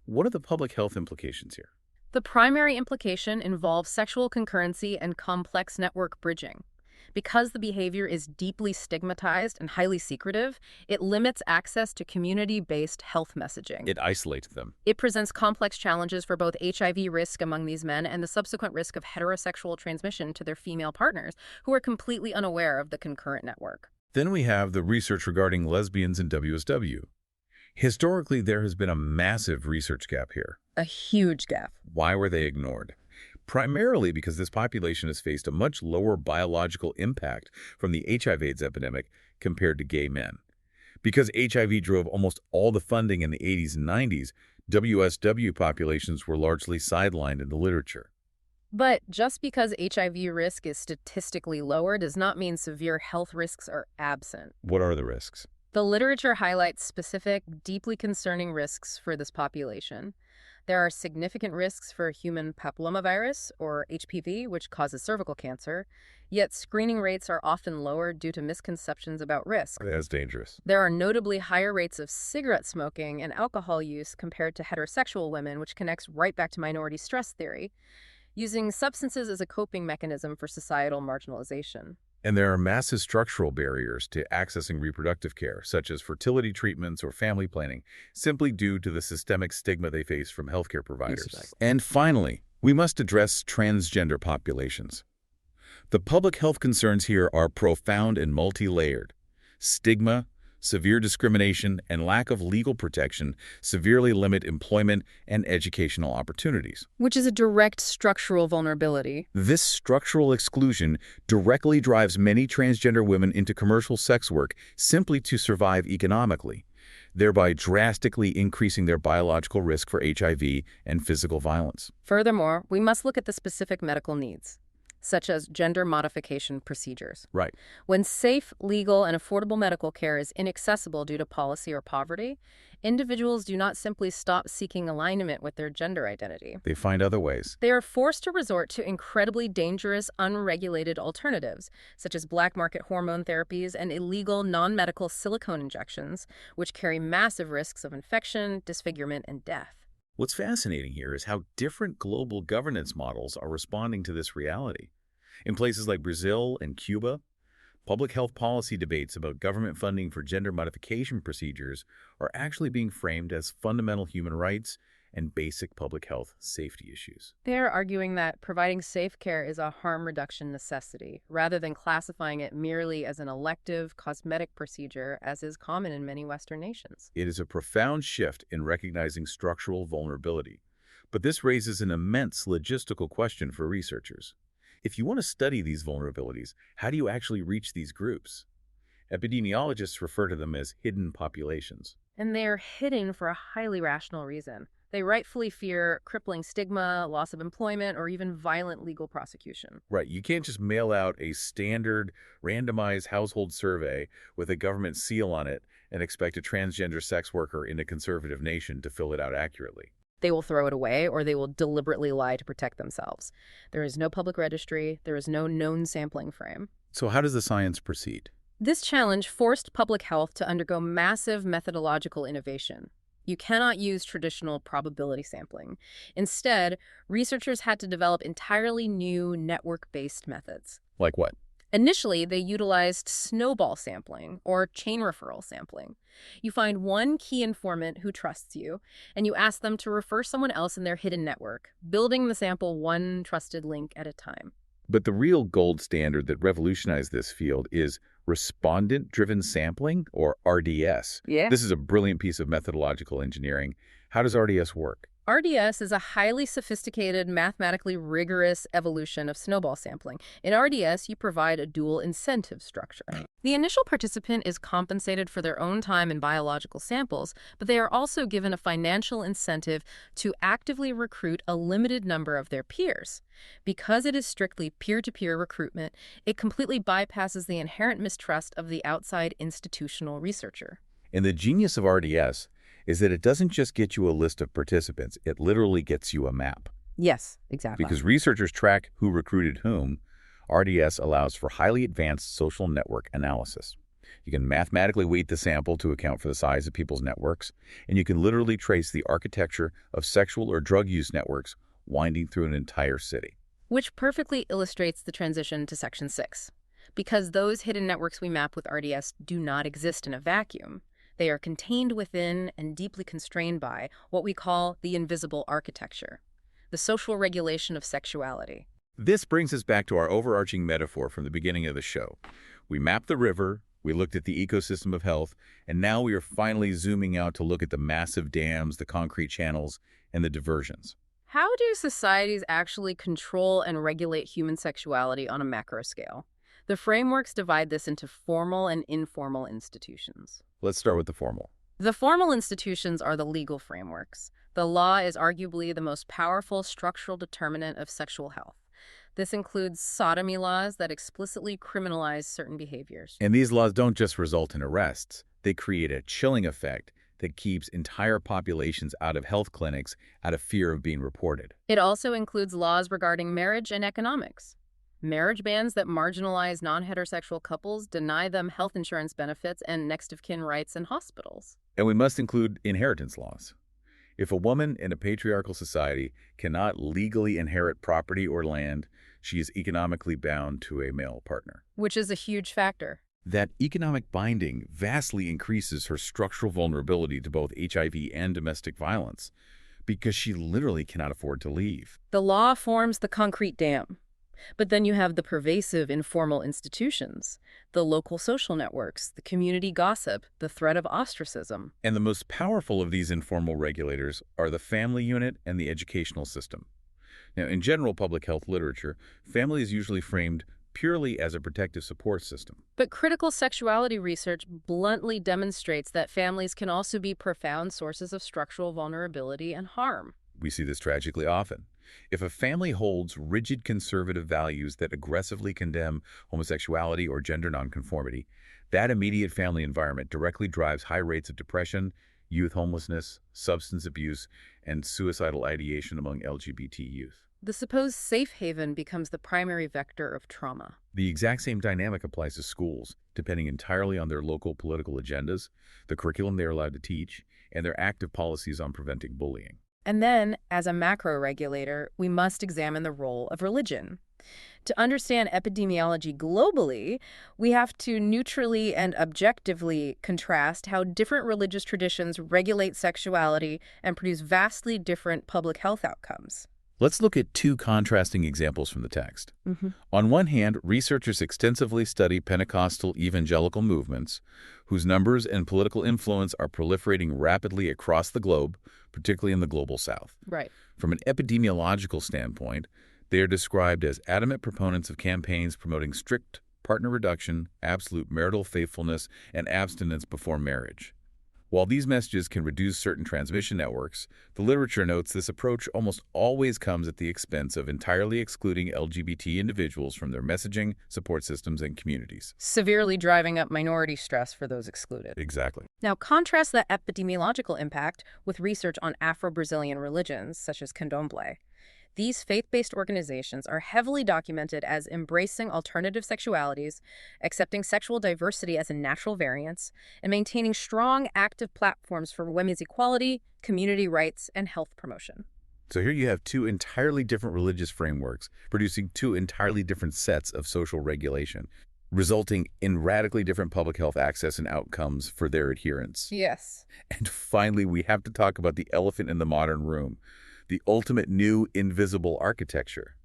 What are the public health implications here? The primary implication involves sexual concurrency and complex network bridging. Because the behavior is deeply stigmatized and highly secretive, it limits access to community-based health messaging. It isolates them. It presents complex challenges for both HIV risk among these men and the subsequent risk of heterosexual transmission to their female partners, who are completely unaware of the concurrent network. Then we have the research regarding lesbians and WSW. Historically, there has been a massive research gap here. A huge gap. Why were they ignored? Primarily because this population has faced a much lower biological impact from the HIV/AIDS epidemic compared to gay men. Because HIV drove almost all the funding in the 80s and 90s, WSW populations were largely sidelined in the literature. But just because HIV risk is statistically lower does not mean severe health risks are absent. What are the risks? The literature highlights specific, deeply concerning risks for this population. There are significant risks for human papillomavirus, or HPV, which causes cervical cancer, yet screening rates are often lower due to misconceptions about risk. That's dangerous. There are notably higher rates of cigarette smoking and alcohol use compared to heterosexual women, which connects right back to minority stress theory, using substances as a coping mechanism for societal marginalization. And there are massive structural barriers to accessing reproductive care, such as fertility treatments or family planning, simply due to the systemic stigma they face from healthcare providers. And finally, we must address transgender populations. The public health concerns here are profound and multi-layered. Stigma, severe discrimination, and lack of legal protection severely limit employment and educational opportunities. Which is a direct structural vulnerability. This structural exclusion directly drives many transgender women into commercial sex work simply to survive economically, thereby drastically increasing their biological risk for HIV and physical violence. Furthermore, we must look at the specific medical needs, such as gender modification procedures. Right. When safe, legal, and affordable medical care is inaccessible due to policy or poverty, individuals do not simply stop seeking alignment with their gender identity. They find other ways. They are forced to resort to incredibly dangerous, unregulated alternatives, such as black market hormone therapies and illegal, non-medical silicone injections, which carry massive risks of infection, disfigurement, and death. What's fascinating here is how different global governance models are responding to this reality. In places like Brazil and Cuba, public health policy debates about government funding for gender modification procedures are actually being framed as fundamental human rights and basic public health safety issues. They're arguing that providing safe care is a harm reduction necessity, rather than classifying it merely as an elective, cosmetic procedure, as is common in many Western nations. It is a profound shift in recognizing structural vulnerability, but this raises an immense logistical question for researchers. If you want to study these vulnerabilities, how do you actually reach these groups? Epidemiologists refer to them as hidden populations. And they are hidden for a highly rational reason. They rightfully fear crippling stigma, loss of employment, or even violent legal prosecution. Right, you can't just mail out a standard randomized household survey with a government seal on it and expect a transgender sex worker in a conservative nation to fill it out accurately. They will throw it away or they will deliberately lie to protect themselves. There is no public registry. There is no known sampling frame. So how does the science proceed? This challenge forced public health to undergo massive methodological innovation. You cannot use traditional probability sampling. Instead, researchers had to develop entirely new network-based methods. Like what? Initially, they utilized snowball sampling or chain referral sampling. You find one key informant who trusts you, and you ask them to refer someone else in their hidden network, building the sample one trusted link at a time. But the real gold standard that revolutionized this field is respondent-driven sampling, or RDS. Yeah. This is a brilliant piece of methodological engineering. How does RDS work? RDS is a highly sophisticated, mathematically rigorous evolution of snowball sampling. In RDS, you provide a dual incentive structure. The initial participant is compensated for their own time in biological samples, but they are also given a financial incentive to actively recruit a limited number of their peers. Because it is strictly peer-to-peer recruitment, it completely bypasses the inherent mistrust of the outside institutional researcher. And the genius of RDS is that it doesn't just get you a list of participants, it literally gets you a map. Yes, exactly. Because researchers track who recruited whom, RDS allows for highly advanced social network analysis. You can mathematically weight the sample to account for the size of people's networks, and you can literally trace the architecture of sexual or drug use networks winding through an entire city. Which perfectly illustrates the transition to Section 6. Because those hidden networks we map with RDS do not exist in a vacuum. They are contained within and deeply constrained by what we call the invisible architecture, the social regulation of sexuality. This brings us back to our overarching metaphor from the beginning of the show. We mapped the river, we looked at the ecosystem of health, and now we are finally zooming out to look at the massive dams, the concrete channels, and the diversions. How do societies actually control and regulate human sexuality on a macro scale? The frameworks divide this into formal and informal institutions. Let's start with the formal. The formal institutions are the legal frameworks. The law is arguably the most powerful structural determinant of sexual health. This includes sodomy laws that explicitly criminalize certain behaviors. And these laws don't just result in arrests. They create a chilling effect that keeps entire populations out of health clinics out of fear of being reported. It also includes laws regarding marriage and economics. Marriage bans that marginalize non-heterosexual couples, deny them health insurance benefits and next-of-kin rights in hospitals. And we must include inheritance laws. If a woman in a patriarchal society cannot legally inherit property or land, she is economically bound to a male partner. Which is a huge factor. That economic binding vastly increases her structural vulnerability to both HIV and domestic violence because she literally cannot afford to leave. The law forms the concrete dam. But then you have the pervasive informal institutions, the local social networks, the community gossip, the threat of ostracism. And the most powerful of these informal regulators are the family unit and the educational system. Now, in general public health literature, family is usually framed purely as a protective support system. But critical sexuality research bluntly demonstrates that families can also be profound sources of structural vulnerability and harm. We see this tragically often. If a family holds rigid conservative values that aggressively condemn homosexuality or gender nonconformity, that immediate family environment directly drives high rates of depression, youth homelessness, substance abuse, and suicidal ideation among LGBT youth. The supposed safe haven becomes the primary vector of trauma. The exact same dynamic applies to schools, depending entirely on their local political agendas, the curriculum they are allowed to teach, and their active policies on preventing bullying. And then, as a macro regulator, we must examine the role of religion. To understand epidemiology globally, we have to neutrally and objectively contrast how different religious traditions regulate sexuality and produce vastly different public health outcomes. Let's look at two contrasting examples from the text. On one hand, researchers extensively study Pentecostal evangelical movements, whose numbers and political influence are proliferating rapidly across the globe, particularly in the global south. Right. From an epidemiological standpoint, they are described as adamant proponents of campaigns promoting strict partner reduction, absolute marital faithfulness, and abstinence before marriage. While these messages can reduce certain transmission networks, the literature notes this approach almost always comes at the expense of entirely excluding LGBT individuals from their messaging, support systems, and communities. Severely driving up minority stress for those excluded. Exactly. Now, contrast that epidemiological impact with research on Afro-Brazilian religions, such as Candomblé. These faith-based organizations are heavily documented as embracing alternative sexualities, accepting sexual diversity as a natural variance, and maintaining strong, active platforms for women's equality, community rights, and health promotion. So here you have two entirely different religious frameworks producing two entirely different sets of social regulation, resulting in radically different public health access and outcomes for their adherents. Yes. And finally, we have to talk about the elephant in the modern room, the ultimate new invisible architecture,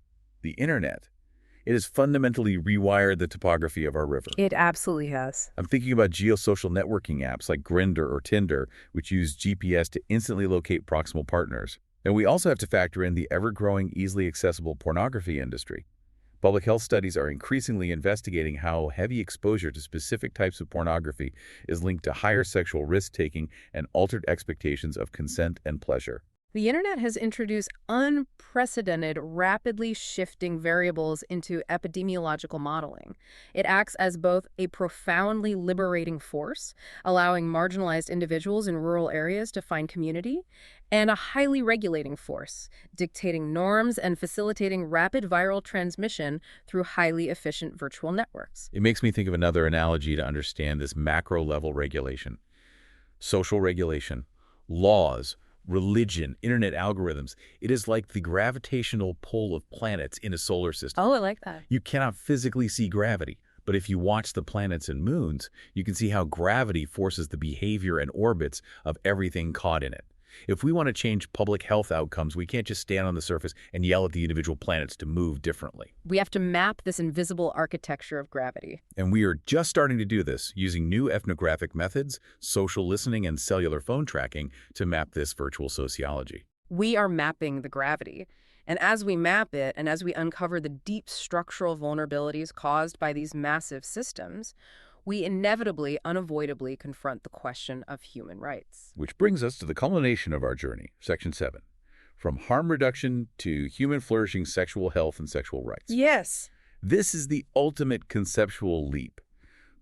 the internet. It has fundamentally rewired the topography of our river. It absolutely has. I'm thinking about geosocial networking apps like Grindr or Tinder, which use GPS to instantly locate proximal partners. And we also have to factor in the ever-growing, easily accessible pornography industry. Public health studies are increasingly investigating how heavy exposure to specific types of pornography is linked to higher sexual risk-taking and altered expectations of consent and pleasure. The internet has introduced unprecedented, rapidly shifting variables into epidemiological modeling. It acts as both a profoundly liberating force, allowing marginalized individuals in rural areas to find community, and a highly regulating force, dictating norms and facilitating rapid viral transmission through highly efficient virtual networks. It makes me think of another analogy to understand this macro-level regulation. Social regulation, laws, religion, internet algorithms. It is like the gravitational pull of planets in a solar system. Oh, I like that. You cannot physically see gravity, but if you watch the planets and moons, you can see how gravity forces the behavior and orbits of everything caught in it. If we want to change public health outcomes, we can't just stand on the surface and yell at the individual planets to move differently. We have to map this invisible architecture of gravity. And we are just starting to do this, using new ethnographic methods, social listening, and cellular phone tracking to map this virtual sociology. We are mapping the gravity. And as we map it, and as we uncover the deep structural vulnerabilities caused by these massive systems, we inevitably, unavoidably confront the question of human rights. Which brings us to the culmination of our journey, Section 7. From harm reduction to human flourishing sexual health and sexual rights. Yes. This is the ultimate conceptual leap.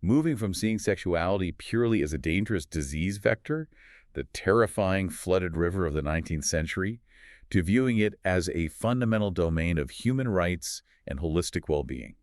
Moving from seeing sexuality purely as a dangerous disease vector, the terrifying flooded river of the 19th century, to viewing it as a fundamental domain of human rights and holistic well-being.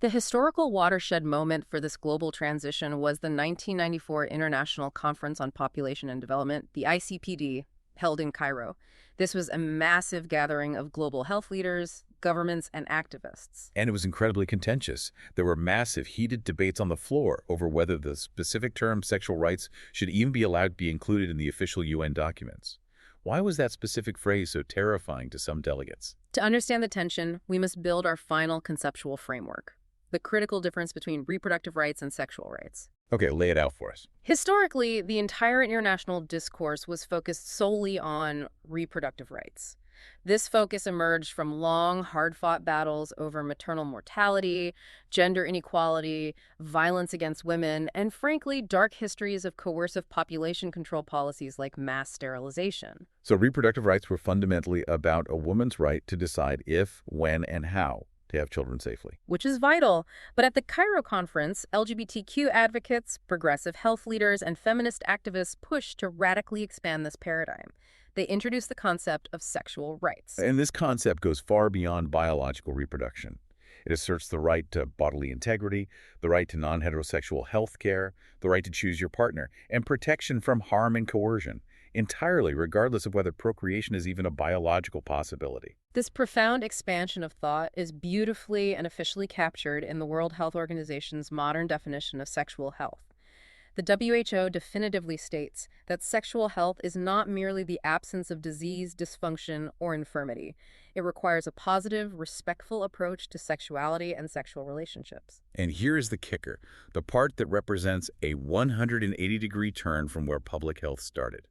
The historical watershed moment for this global transition was the 1994 International Conference on Population and Development, the ICPD, held in Cairo. This was a massive gathering of global health leaders, governments, and activists. And it was incredibly contentious. There were massive, heated debates on the floor over whether the specific term sexual rights should even be allowed to be included in the official UN documents. Why was that specific phrase so terrifying to some delegates? To understand the tension, we must build our final conceptual framework. The critical difference between reproductive rights and sexual rights. Okay, lay it out for us. Historically, the entire international discourse was focused solely on reproductive rights. This focus emerged from long, hard-fought battles over maternal mortality, gender inequality, violence against women, and frankly, dark histories of coercive population control policies like mass sterilization. So reproductive rights were fundamentally about a woman's right to decide if, when, and how to have children safely. Which is vital. But at the Cairo conference, LGBTQ advocates, progressive health leaders, and feminist activists pushed to radically expand this paradigm. They introduced the concept of sexual rights. And this concept goes far beyond biological reproduction. It asserts the right to bodily integrity, the right to non-heterosexual health care, the right to choose your partner, and protection from harm and coercion, entirely regardless of whether procreation is even a biological possibility. This profound expansion of thought is beautifully and officially captured in the World Health Organization's modern definition of sexual health. The WHO definitively states that sexual health is not merely the absence of disease, dysfunction, or infirmity. It requires a positive, respectful approach to sexuality and sexual relationships. And here is the kicker, the part that represents a 180-degree turn from where public health started.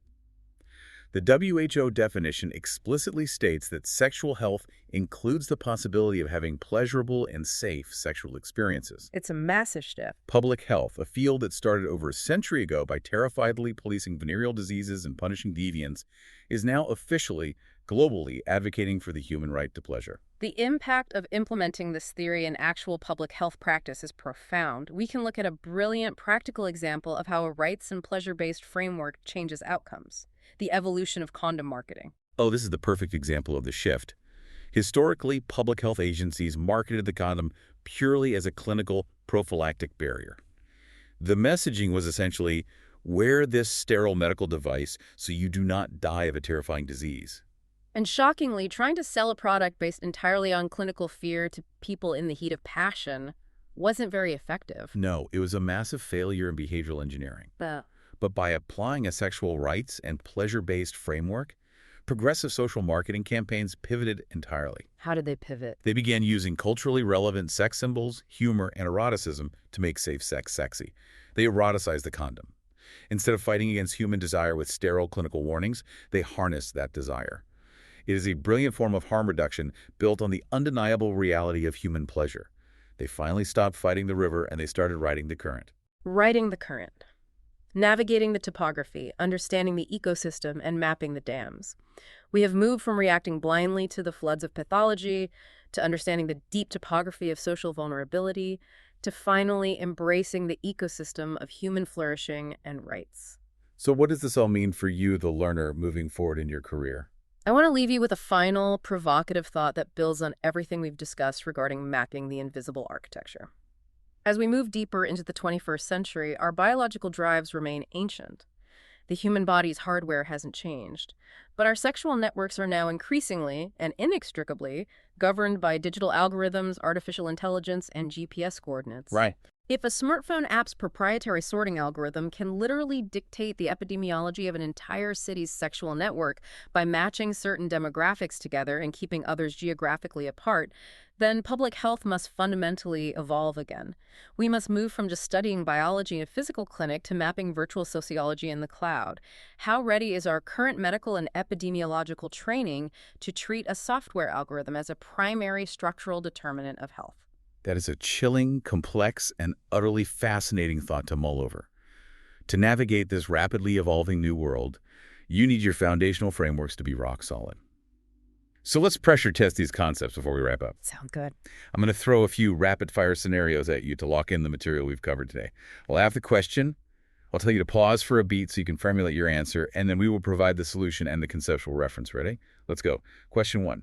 The WHO definition explicitly states that sexual health includes the possibility of having pleasurable and safe sexual experiences. It's a massive shift. Public health, a field that started over a century ago by terrifiedly policing venereal diseases and punishing deviants, is now officially, globally advocating for the human right to pleasure. The impact of implementing this theory in actual public health practice is profound. We can look at a brilliant practical example of how a rights and pleasure-based framework changes outcomes. The evolution of condom marketing. Oh, this is the perfect example of the shift. Historically, public health agencies marketed the condom purely as a clinical prophylactic barrier. The messaging was essentially, wear this sterile medical device so you do not die of a terrifying disease. And shockingly, trying to sell a product based entirely on clinical fear to people in the heat of passion wasn't very effective. No, it was a massive failure in behavioral engineering. But by applying a sexual rights and pleasure-based framework, progressive social marketing campaigns pivoted entirely. How did they pivot? They began using culturally relevant sex symbols, humor, and eroticism to make safe sex sexy. They eroticized the condom. Instead of fighting against human desire with sterile clinical warnings, they harnessed that desire. It is a brilliant form of harm reduction built on the undeniable reality of human pleasure. They finally stopped fighting the river and they started riding the current. Riding the current. Navigating the topography, understanding the ecosystem, and mapping the dams. We have moved from reacting blindly to the floods of pathology, to understanding the deep topography of social vulnerability, to finally embracing the ecosystem of human flourishing and rights. So what does this all mean for you, the learner, moving forward in your career? I want to leave you with a final, provocative thought that builds on everything we've discussed regarding mapping the invisible architecture. As we move deeper into the 21st century, our biological drives remain ancient. The human body's hardware hasn't changed, but our sexual networks are now increasingly and inextricably governed by digital algorithms, artificial intelligence, and GPS coordinates. Right. If a smartphone app's proprietary sorting algorithm can literally dictate the epidemiology of an entire city's sexual network by matching certain demographics together and keeping others geographically apart, then public health must fundamentally evolve again. We must move from just studying biology in a physical clinic to mapping virtual sociology in the cloud. How ready is our current medical and epidemiological training to treat a software algorithm as a primary structural determinant of health? That is a chilling, complex, and utterly fascinating thought to mull over. To navigate this rapidly evolving new world, you need your foundational frameworks to be rock solid. So let's pressure test these concepts before we wrap up. Sound good. I'm going to throw a few rapid-fire scenarios at you to lock in the material we've covered today. I'll have the question, I'll tell you to pause for a beat so you can formulate your answer, and then we will provide the solution and the conceptual reference. Ready? Let's go. Question 1.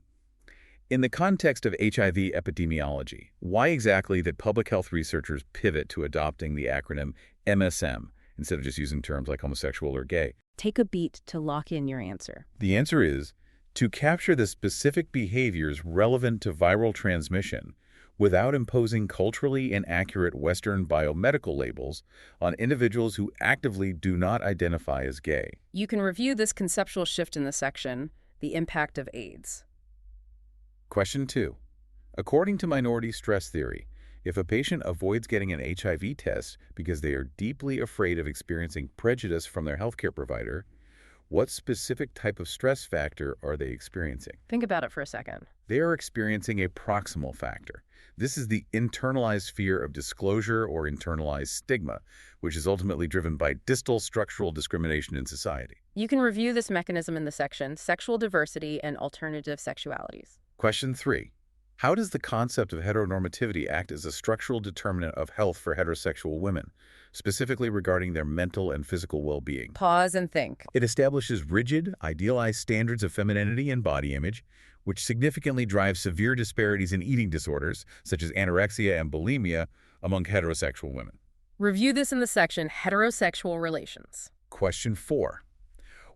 In the context of HIV epidemiology, why exactly did public health researchers pivot to adopting the acronym MSM instead of just using terms like homosexual or gay? Take a beat to lock in your answer. The answer is to capture the specific behaviors relevant to viral transmission without imposing culturally inaccurate Western biomedical labels on individuals who actively do not identify as gay. You can review this conceptual shift in the section, The Impact of AIDS. Question 2. According to minority stress theory, if a patient avoids getting an HIV test because they are deeply afraid of experiencing prejudice from their healthcare provider, what specific type of stress factor are they experiencing? Think about it for a second. They are experiencing a proximal factor. This is the internalized fear of disclosure or internalized stigma, which is ultimately driven by distal structural discrimination in society. You can review this mechanism in the section, Sexual Diversity and Alternative Sexualities. Question 3. How does the concept of heteronormativity act as a structural determinant of health for heterosexual women, specifically regarding their mental and physical well-being? Pause and think. It establishes rigid, idealized standards of femininity and body image, which significantly drives severe disparities in eating disorders, such as anorexia and bulimia, among heterosexual women. Review this in the section, Heterosexual Relations. Question 4.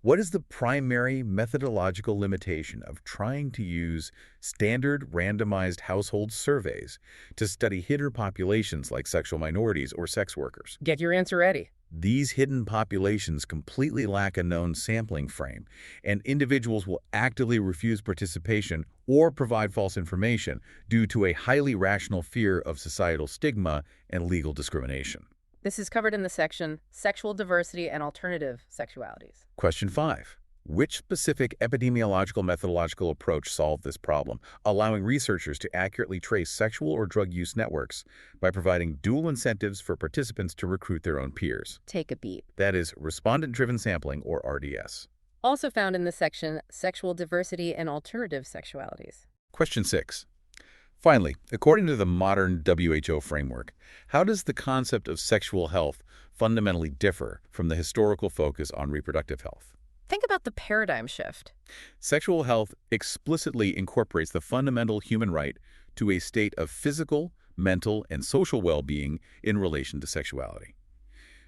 What is the primary methodological limitation of trying to use standard randomized household surveys to study hidden populations like sexual minorities or sex workers? Get your answer ready. These hidden populations completely lack a known sampling frame, and individuals will actively refuse participation or provide false information due to a highly rational fear of societal stigma and legal discrimination. This is covered in the section, Sexual Diversity and Alternative Sexualities. Question 5. Which specific epidemiological methodological approach solved this problem, allowing researchers to accurately trace sexual or drug use networks by providing dual incentives for participants to recruit their own peers? Take a beat. That is, respondent-driven sampling, or RDS. Also found in the section Sexual Diversity and Alternative Sexualities. Question 6. Finally, according to the modern WHO framework, how does the concept of sexual health fundamentally differ from the historical focus on reproductive health? Think about the paradigm shift. Sexual health explicitly incorporates the fundamental human right to a state of physical, mental, and social well-being in relation to sexuality.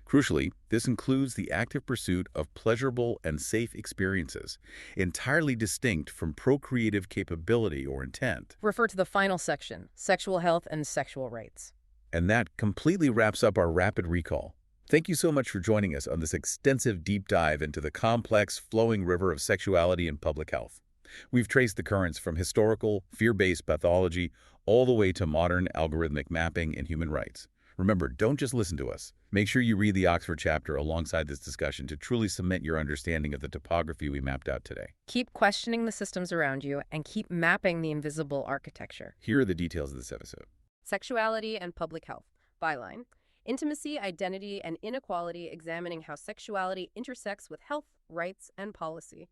Crucially, this includes the active pursuit of pleasurable and safe experiences, entirely distinct from procreative capability or intent. Refer to the final section, Sexual Health and Sexual Rights. And that completely wraps up our rapid recall. Thank you so much for joining us on this extensive deep dive into the complex, flowing river of sexuality and public health. We've traced the currents from historical, fear-based pathology all the way to modern algorithmic mapping and human rights. Remember, don't just listen to us. Make sure you read the Oxford chapter alongside this discussion to truly cement your understanding of the topography we mapped out today. Keep questioning the systems around you and keep mapping the invisible architecture. Here are the details of this episode. Sexuality and Public Health. Byline. Intimacy, Identity, and Inequality, examining how sexuality intersects with health, rights, and policy.